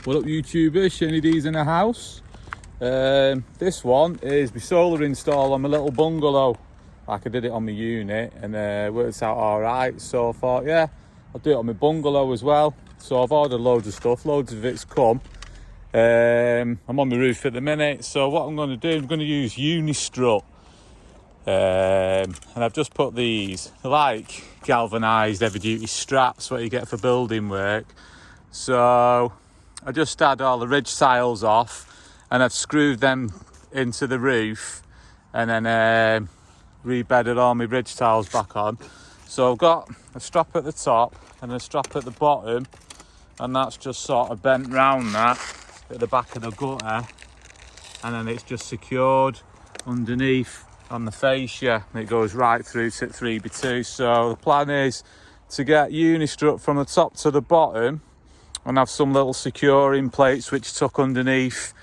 What up YouTubers, Shinny D's in the house. This one is my solar install on my little bungalow. Like I did it on my unit and worked out alright. So I thought, yeah, I'll do it on my bungalow as well. So I've ordered loads of stuff, loads of it's come. I'm on my roof at the minute. So what I'm going to do, I'm going to use Unistrut. And I've just put these, like galvanised heavy duty straps, what you get for building work. So I just had all the ridge tiles off and I've screwed them into the roof and then rebedded all my ridge tiles back on. So I've got a strap at the top and a strap at the bottom, and that's just sort of bent round that at the back of the gutter, and then it's just secured underneath on the fascia and it goes right through to 3x2. So the plan is to get Unistrut from the top to the bottom and have some little securing plates which tuck underneath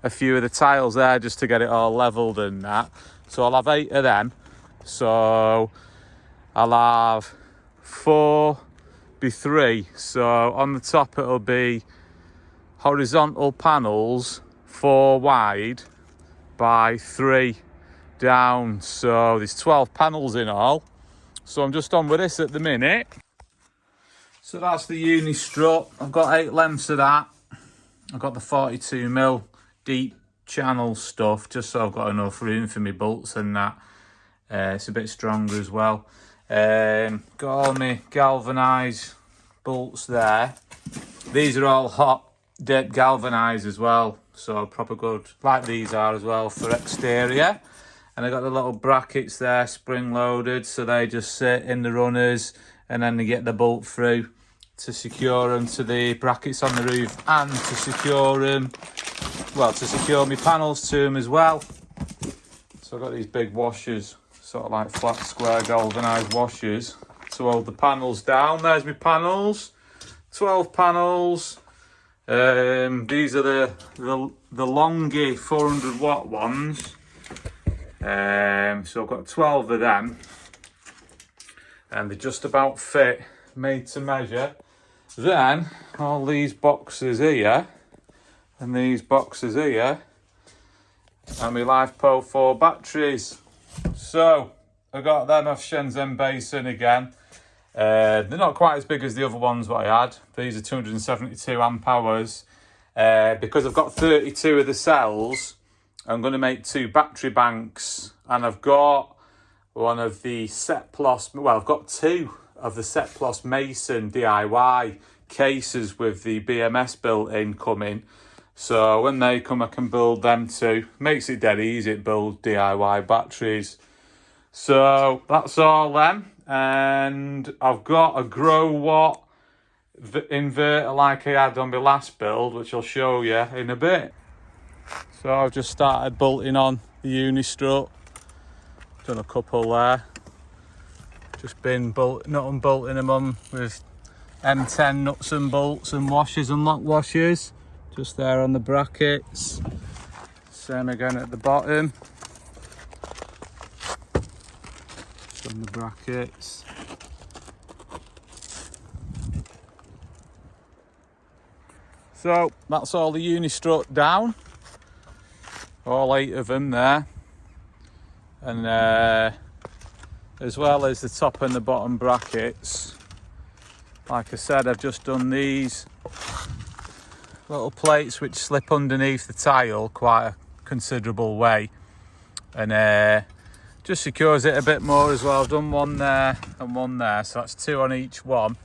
a few of the tiles there just to get it all levelled and that. So I'll have 8 of them. So I'll have 4x3. So on the top it'll be horizontal panels 4 wide by 3 down. So there's 12 panels in all. So I'm just on with this at the minute. So that's the Unistrut. I've got 8 lengths of that. I've got the 42mm deep channel stuff just so I've got enough room for my bolts and that. It's a bit stronger as well. Got all my galvanised bolts there. These are all hot dip galvanised as well, so proper good, like these are as well for exterior. And I got the little brackets there spring loaded, so they just sit in the runners and then they get the bolt through to secure them to the brackets on the roof and to secure them, well, to secure my panels to them as well. So I've got these big washers, sort of like flat square galvanised washers to hold the panels down. There's my panels, 12 panels. These are the Longi 400 watt ones. So I've got 12 of them and they just about fit, made to measure. Then all these boxes here and these boxes here and my LiFePO 4 batteries. So I got them off Shenzhen Mason again. They're not quite as big as the other ones what I had. These are 272 amp hours. Because I've got 32 of the cells, I'm going to make 2 battery banks, and I've got one of the Seplos, well, I've got 2 of the Seplos Mason DIY cases with the BMS built in coming. So when they come, I can build them too. Makes it dead easy to build DIY batteries. So that's all them. And I've got a Growatt inverter like I had on my last build, which I'll show you in a bit. So I've just started bolting on the Unistrut. Done a couple there. Just been nut and bolting them on with M10 nuts and bolts and washers and lock washers. Just there on the brackets. Same again at the bottom. On the brackets. So that's all the Unistrut down. All 8 of them there. And as well as the top and the bottom brackets, like I said, I've just done these little plates which slip underneath the tile quite a considerable way, and just secures it a bit more as well. I've done one there and one there, so that's 2 on each one.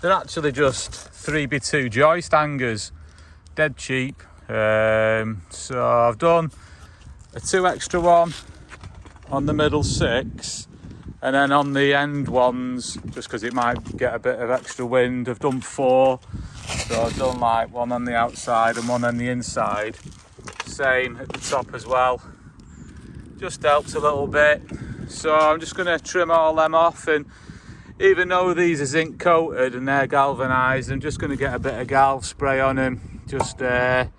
They're actually just 3x2 joist hangers, dead cheap. So I've done a 2 extra one on the middle 6, and then on the end ones, just because it might get a bit of extra wind, I've done 4. So I've done like 1 on the outside and 1 on the inside. Same at the top as well. Just helps a little bit. So I'm just going to trim all them off, and even though these are zinc coated and they're galvanised, I'm just going to get a bit of gal spray on them. Just I'm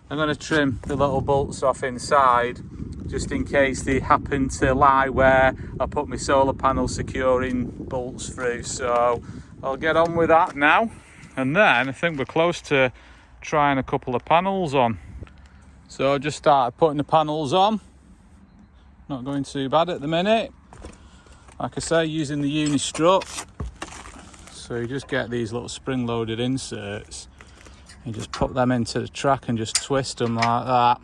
going to trim the little bolts off inside, just in case they happen to lie where I put my solar panel securing bolts through. So I'll get on with that now, and then I think we're close to trying a couple of panels on. So I just started putting the panels on. Not going too bad at the minute. Like I say, using the uni-strut. So you just get these little spring-loaded inserts. You just put them into the track and just twist them like that.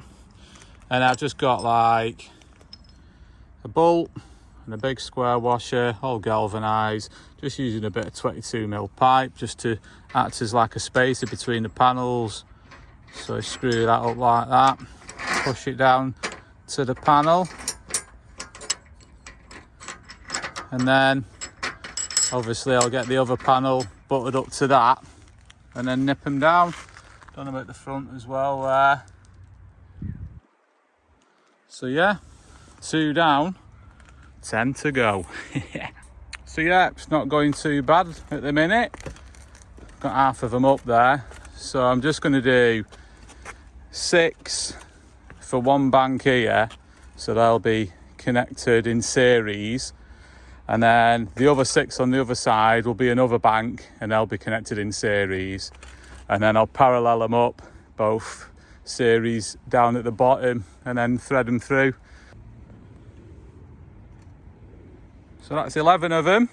And I've just got like a bolt and a big square washer, all galvanised. Just using a bit of 22mm pipe just to act as like a spacer between the panels. So I screw that up like that, push it down to the panel. And then obviously I'll get the other panel buttered up to that and then nip them down. Done them at the front as well there. So yeah, 2 down, 10 to go. So yeah, it's not going too bad at the minute. Got half of them up there. So I'm just going to do 6 for one bank here. So they'll be connected in series. And then the other 6 on the other side will be another bank and they'll be connected in series. And then I'll parallel them up, both series down at the bottom, and then thread them through. So that's 11 of them.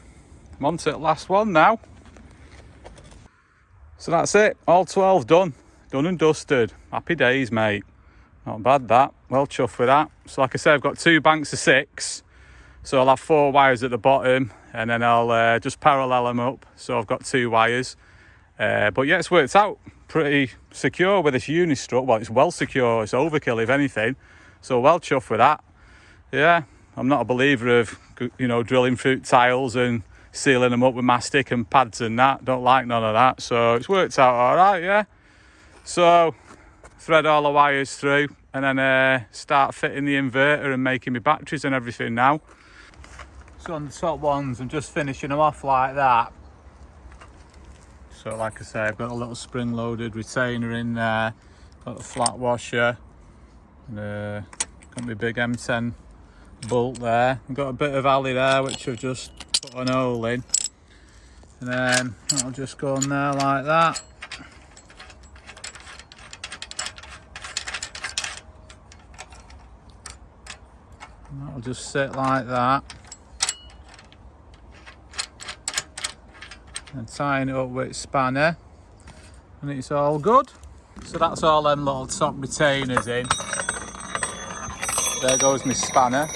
I'm on to the last one now. So that's it, all 12 done. Done and dusted. Happy days, mate. Not bad that, well chuffed with that. So like I said, I've got 2 banks of 6. So I'll have 4 wires at the bottom and then I'll just parallel them up. So I've got 2 wires. But yeah, it's worked out pretty secure with this uni-strut. Well, it's well secure, it's overkill if anything. So well chuffed with that. Yeah, I'm not a believer of, you know, drilling through tiles and sealing them up with mastic and pads and that. Don't like none of that. So it's worked out all right, yeah. So thread all the wires through and then start fitting the inverter and making my batteries and everything now. So on the top ones, I'm just finishing them off like that. So like I say, I've got a little spring-loaded retainer in there, got the flat washer, and got my big M10 bolt there. I've got a bit of alley there, which I've just put an hole in. And then I'll just go on there like that. And that'll just sit like that. And tying it up with a spanner, and it's all good. So that's all them little top retainers in. There goes my spanner.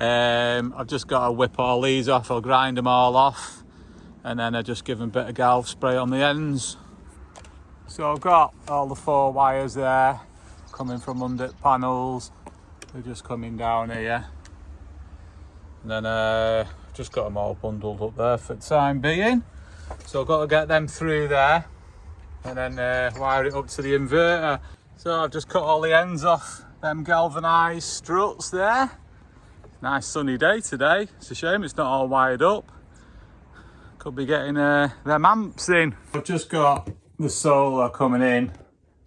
I've just got to whip all these off. I'll grind them all off and then I just give them a bit of galv spray on the ends. So I've got all the 4 wires there coming from under the panels. They're just coming down here, and then just got them all bundled up there for the time being. So I've got to get them through there and then wire it up to the inverter. So I've just cut all the ends off them galvanised struts there. Nice sunny day today. It's a shame it's not all wired up. Could be getting them amps in. I've just got the solar coming in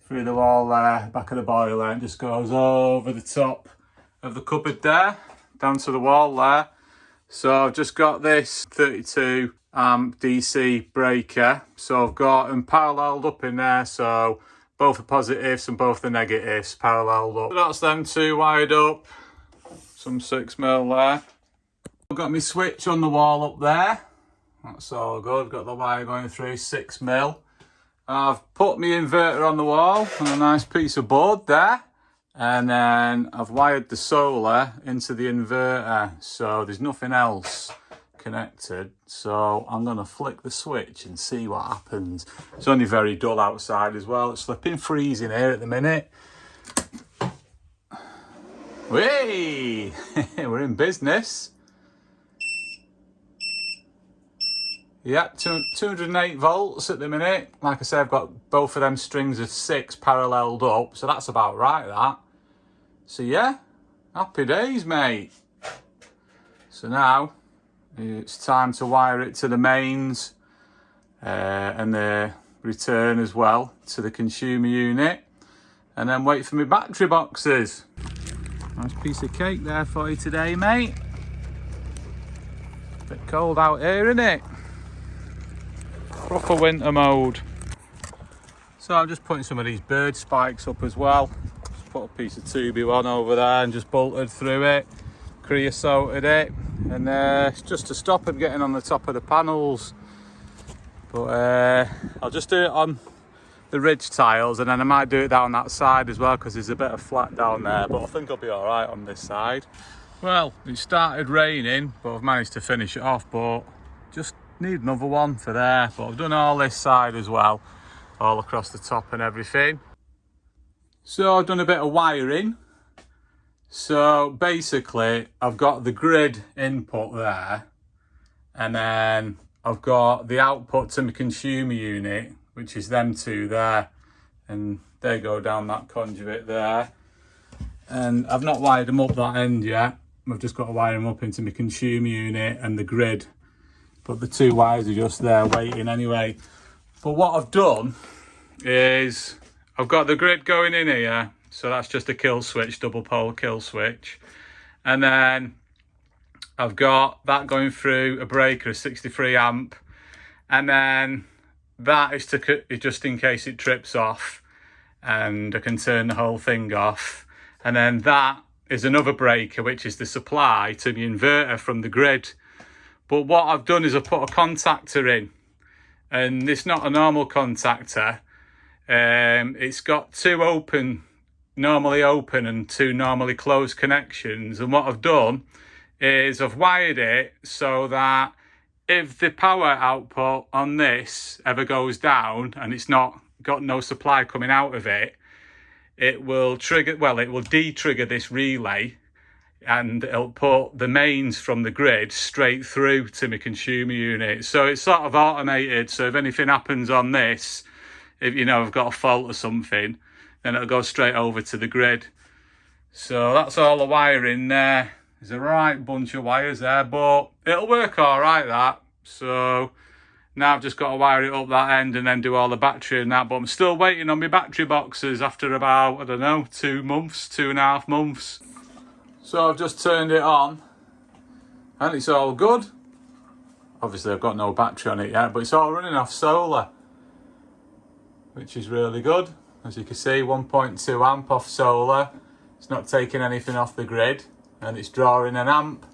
through the wall there, back of the boiler, and just goes over the top of the cupboard there, down to the wall there. So I've just got this 32 amp DC breaker. So I've got them paralleled up in there. So both the positives and both the negatives paralleled up. So that's them 2 wired up. Some 6mm there. I've got my switch on the wall up there. That's all good. Got the wire going through 6mm. I've put my inverter on the wall on a nice piece of board there. And then I've wired the solar into the inverter, so there's nothing else connected. So I'm going to flick the switch and see what happens. It's only very dull outside as well. It's flipping freezing here at the minute. Whee! We're in business. Yeah, 208 volts at the minute. Like I said, I've got both of them strings of 6 paralleled up, so that's about right, that. So yeah, happy days, mate. So now it's time to wire it to the mains and the return as well to the consumer unit, and then wait for my battery boxes. Nice piece of cake there for you today, mate. Bit cold out here, isn't it? Proper winter mode. So I'm just putting some of these bird spikes up as well. Just put a piece of 2B1 over there and just bolted through it, creosoted it, and it's just to stop them getting on the top of the panels. But I'll just do it on the ridge tiles, and then I might do it down that side as well because there's a bit of flat down there, but I think I'll be all right on this side. Well, it started raining, but I've managed to finish it off, but just need another one for there. But I've done all this side as well, all across the top and everything. So I've done a bit of wiring. So basically I've got the grid input there, and then I've got the output to my consumer unit, which is them two there, and they go down that conduit there. And I've not wired them up that end yet. I've just got to wire them up into my consumer unit and the grid, but the two wires are just there waiting anyway. But what I've done is I've got the grid going in here, so that's just a kill switch, double pole kill switch, and then I've got that going through a breaker, a 63 amp, and then that is just in case it trips off and I can turn the whole thing off. And then that is another breaker, which is the supply to the inverter from the grid. But what I've done is I've put a contactor in, and it's not a normal contactor. It's got two normally open and two normally closed connections. And what I've done is I've wired it so that if the power output on this ever goes down and it's not got no supply coming out of it, it will trigger, well, it will de-trigger this relay, and it'll put the mains from the grid straight through to my consumer unit. So it's sort of automated. So if anything happens on this, if you know I've got a fault or something, then it'll go straight over to the grid. So that's all the wiring there. There's a right bunch of wires there, but it'll work all right, that. So now I've just got to wire it up that end and then do all the battery and that. But I'm still waiting on my battery boxes after about, I don't know, 2 months, 2.5 months. So I've just turned it on and it's all good. Obviously I've got no battery on it yet, but it's all running off solar, which is really good. As you can see, 1.2 amp off solar. It's not taking anything off the grid, and it's drawing an amp.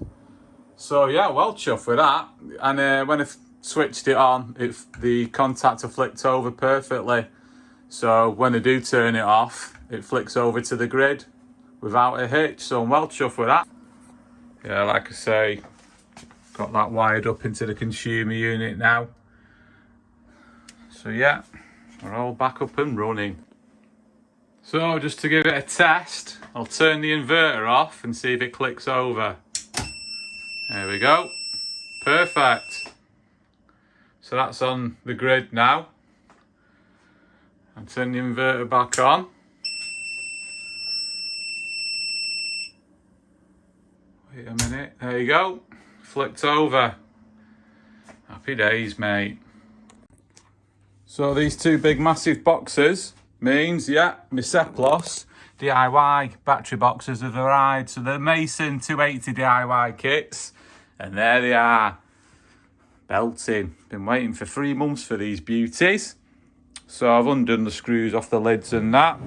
So yeah, well chuffed with that. And when I switched it on, the contactor flicked over perfectly. So when I do turn it off, it flicks over to the grid without a hitch. So I'm well chuffed with that. Yeah, like I say, got that wired up into the consumer unit now. So yeah, we're all back up and running. So just to give it a test, I'll turn the inverter off and see if it clicks over. There we go. Perfect. So that's on the grid now. I'll turn the inverter back on. Wait a minute. There you go. Flipped over. Happy days, mate. So these two big massive boxes means, yeah, my Seplos DIY battery boxes have arrived. So the Mason 280 DIY kits, and there they are, belting. Been waiting for 3 months for these beauties. So I've undone the screws off the lids and that.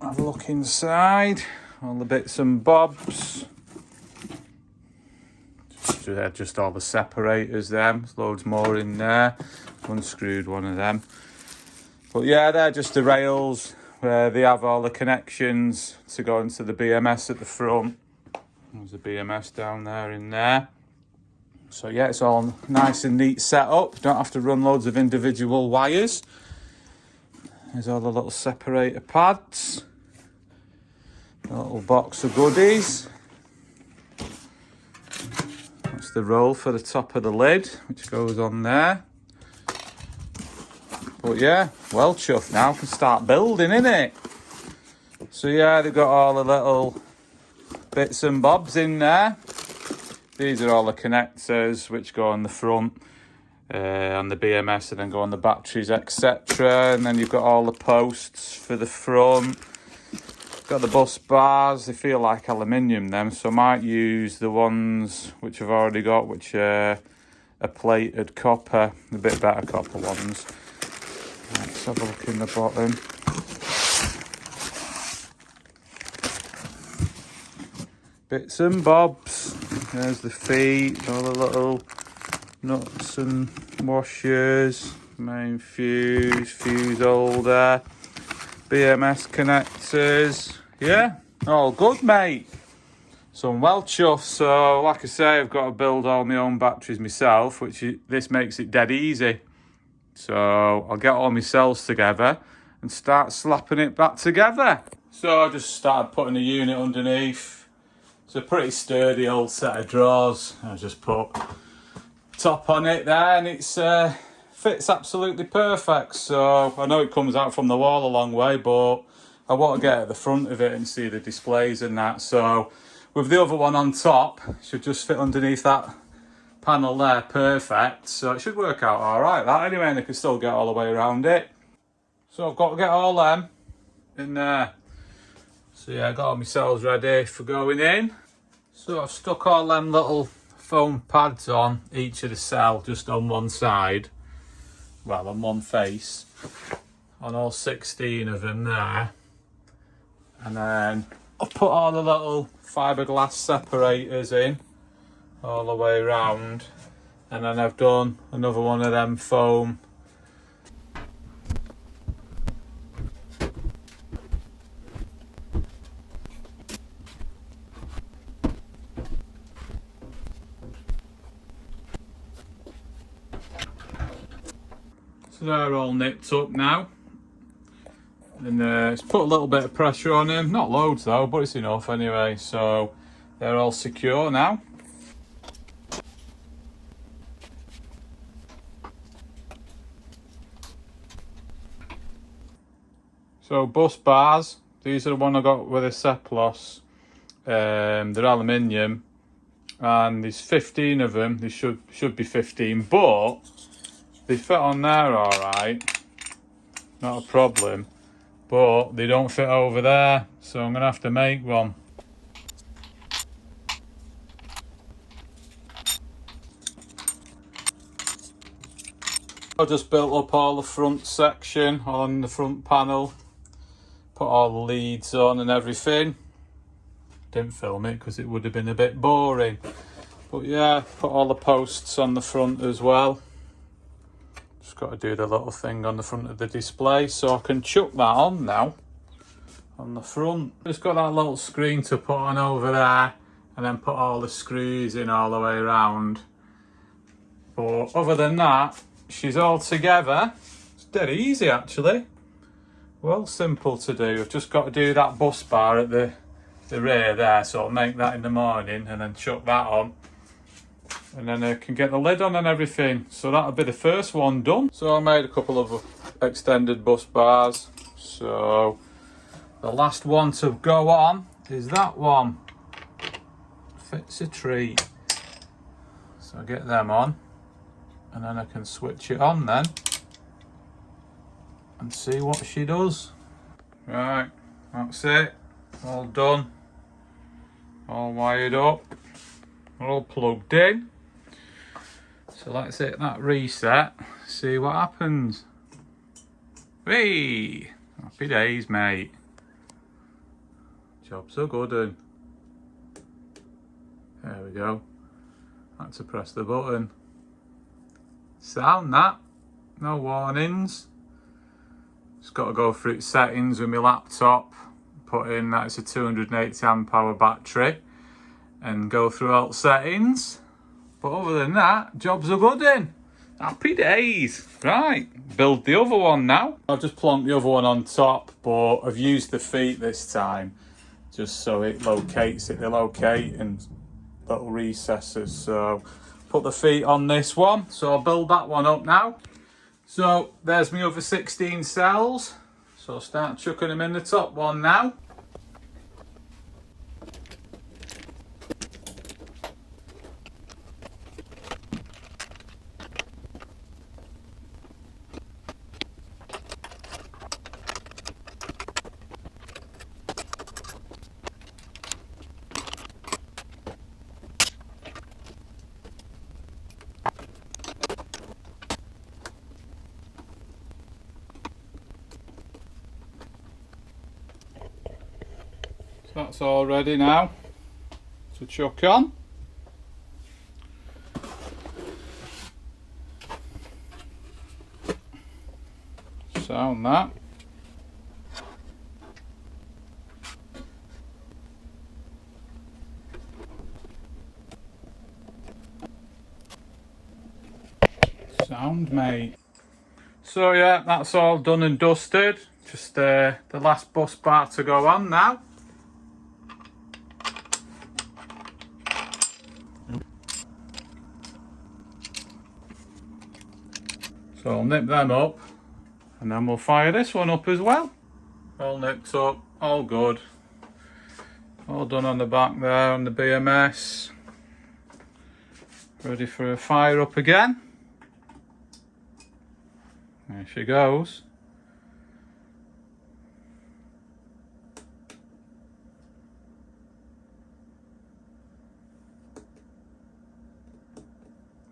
Have a look inside, all the bits and bobs. Just all the separators, them. There's loads more in there. Unscrewed one of them. But yeah, they're just the rails where they have all the connections to go into the BMS at the front. There's a BMS down there in there. So yeah, it's all nice and neat set up. Don't have to run loads of individual wires. There's all the little separator pads. A little box of goodies. That's the roll for the top of the lid, which goes on there. But yeah, well chuffed now, can start building, innit? So yeah, they've got all the little bits and bobs in there. These are all the connectors which go on the front, on the BMS, and then go on the batteries, etc. And then you've got all the posts for the front. Got the bus bars, they feel like aluminium them, so I might use the ones which I've already got, which are a plated copper, a bit better copper ones. Let's have a look in the bottom. Bits and bobs. There's the feet, all the little nuts and washers, main fuse holder, BMS connectors. Yeah, all good, mate. So I'm well chuffed. So like I say, I've got to build all my own batteries myself, this makes it dead easy. So I'll get all my cells together and start slapping it back together. So I just started putting a unit underneath. It's a pretty sturdy old set of drawers. I just put top on it there, and it's fits absolutely perfect. So I know it comes out from the wall a long way, but I want to get at the front of it and see the displays and that. So with the other one on top, it should just fit underneath that panel there, perfect. So it should work out all right, that anyway, and I can still get all the way around it. So I've got to get all them in there. So yeah, I got all my cells ready for going in. So I've stuck all them little foam pads on each of the cell, just on one side, well, on one face, on all 16 of them there. And then I'll put all the little fiberglass separators in all the way around, and then I've done another one of them foam so they're all nipped up now, and it's put a little bit of pressure on them, not loads though, but it's enough anyway. So they're all secure now. So bus bars, these are the one I got with a Seplos. They're aluminium, and there's 15 of them. There should be 15, but they fit on there all right, not a problem. But they don't fit over there, so I'm gonna have to make one. I just built up all the front section on the front panel, put all the leads on and everything. Didn't film it because it would have been a bit boring. But yeah, put all the posts on the front as well. Just got to do the little thing on the front of the display, so I can chuck that on now on the front. Just got that little screen to put on over there, and then put all the screws in all the way around. But other than that, she's all together. It's dead easy actually. Well, simple to do. I've just got to do that bus bar at the rear there, so I'll make that in the morning and then chuck that on, and then I can get the lid on and everything. So that'll be the first one done. So I made a couple of extended bus bars. So the last one to go on is that one. Fits a treat. So I get them on, and then I can switch it on then and see what she does. Right, that's it. All done. All wired up. All plugged in. So let's hit that reset, see what happens. Hey, happy days, mate. Job's a good one. There we go. Had to press the button. Sound that. No warnings. Just got to go through settings with my laptop. Put in that it's a 280 amp hour battery, and go through all settings. But other than that, job's a good one. Happy days. Right, build the other one now. I've just plonked the other one on top, but I've used the feet this time, just so it locates it. They locate in little recesses. So put the feet on this one. So I'll build that one up now. So there's my other 16 cells. So I'll start chucking them in the top one now. So that's all ready now to chuck on. Sound that. Sound, mate. So yeah, that's all done and dusted. Just the last bus bar to go on now. So I'll nip them up and then we'll fire this one up as well. All nipped up, all good. All done on the back there on the BMS. Ready for a fire up again. There she goes.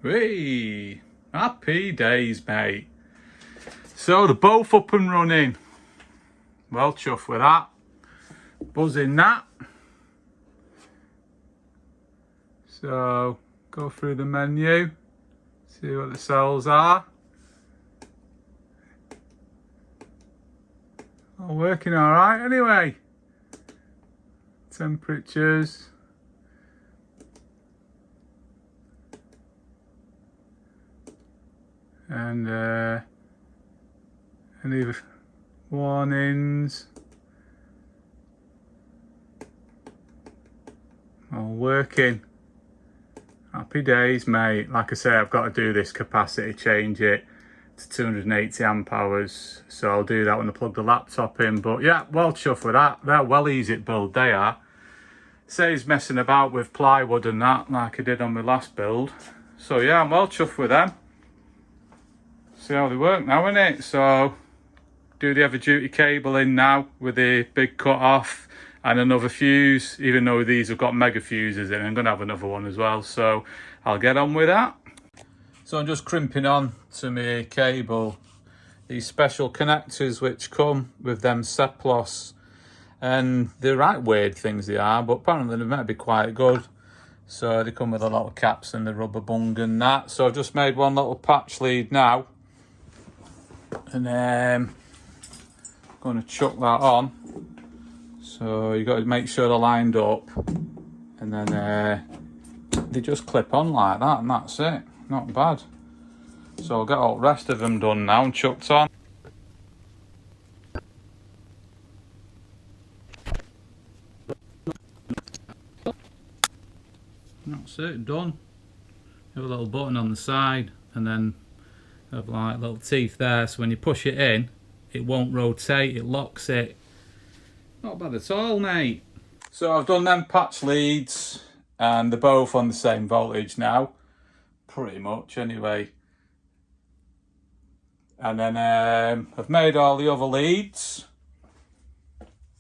Whee! Happy days, mate. So they're both up and running. Well chuffed with that. Buzzing that. So go through the menu, see what the cells are. All working all right anyway. Temperatures. And any warnings. All working. Happy days, mate. Like I say, I've got to do this capacity, change it to 280 amp hours. So I'll do that when I plug the laptop in. But yeah, well chuffed with that. They're well easy to build, they are. Saves messing about with plywood and that like I did on my last build. So yeah, I'm well chuffed with them. See how they work now, innit? So do the heavy duty cable in now with the big cut off and another fuse, even though these have got mega fuses in. I'm going to have another one as well, so I'll get on with that. So I'm just crimping on to my cable these special connectors which come with them Seplos, and they're right weird things they are, but apparently they might be quite good. So they come with a lot of caps and the rubber bung and that. So I've just made one little patch lead now, and I'm going to chuck that on. So you got to make sure they're lined up, and then they just clip on like that, and that's it. Not bad. So I'll get all the rest of them done now and chucked on. That's it, done. You have a little button on the side, and then you have like little teeth there, so when you push it in, it won't rotate, it locks it. Not bad at all, mate. So I've done them patch leads, and they're both on the same voltage now, pretty much anyway. And then I've made all the other leads.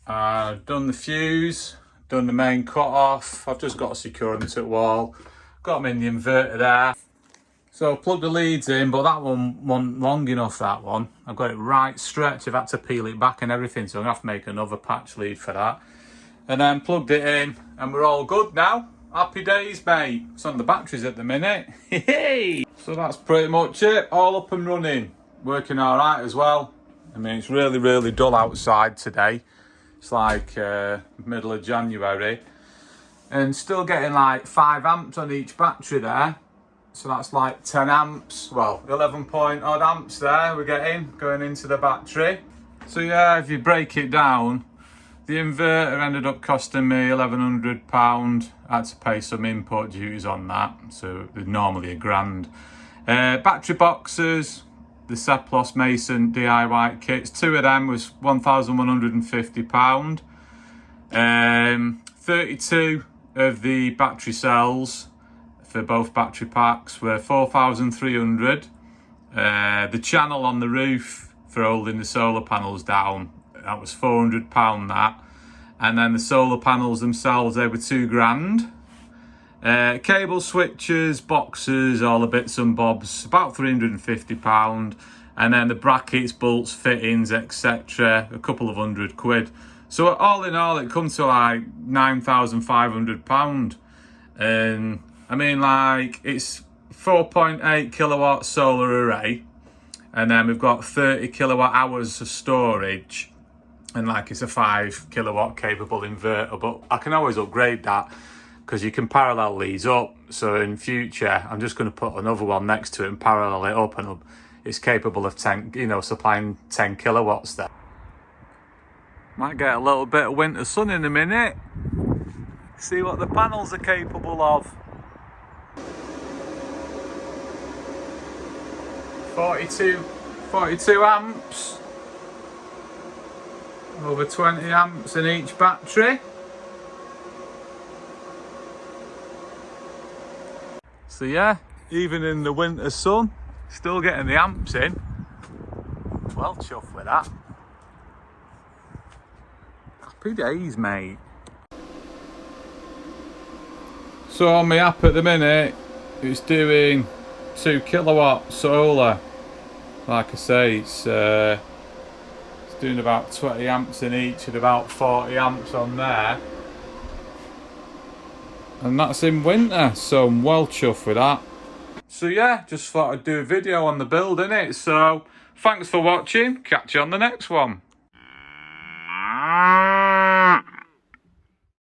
I've done the fuse, done the main cut off. I've just got to secure them to the wall. Got them in the inverter there. So I've plugged the leads in, but that one wasn't long enough, that one. I've got it right stretched. I've had to peel it back and everything, so I'm going to have to make another patch lead for that. And then plugged it in, and we're all good now. Happy days, mate. It's on the batteries at the minute. So that's pretty much it. All up and running. Working all right as well. I mean, it's really, really dull outside today. It's like middle of January. And still getting like 5 amps on each battery there. So that's like 10 amps. Well, 11 point odd amps there we're getting going into the battery. So yeah, if you break it down, the inverter ended up costing me £1,100. I had to pay some import duties on that, so they're normally £1,000. Battery boxes, the Seplos Mason DIY kits, 2 of them was £1,150. 32 of the battery cells for both battery packs were £4,300. The channel on the roof for holding the solar panels down, that was £400 that. And then the solar panels themselves, they were £2,000. Cable switches, boxes, all the bits and bobs, about £350. And then the brackets, bolts, fittings, etc., a couple of £100. So all in all, it comes to like £9,500. And I mean, like, it's 4.8 kilowatt solar array, and then we've got 30 kilowatt hours of storage, and like it's a 5 kilowatt capable inverter. But I can always upgrade that because you can parallel these up. So in future, I'm just going to put another one next to it and parallel it up, and it's capable of 10, you know, supplying 10 kilowatts there. Might get a little bit of winter sun in a minute. See what the panels are capable of. 42 amps. Over 20 amps in each battery. So yeah, even in the winter sun, still getting the amps in. Well chuffed with that. Happy days, mate. So on my app at the minute, it's doing 2 kilowatt solar. Like I say, it's doing about 20 amps in each and about 40 amps on there. And that's in winter, so I'm well chuffed with that. So yeah, just thought I'd do a video on the build, innit? So thanks for watching, catch you on the next one.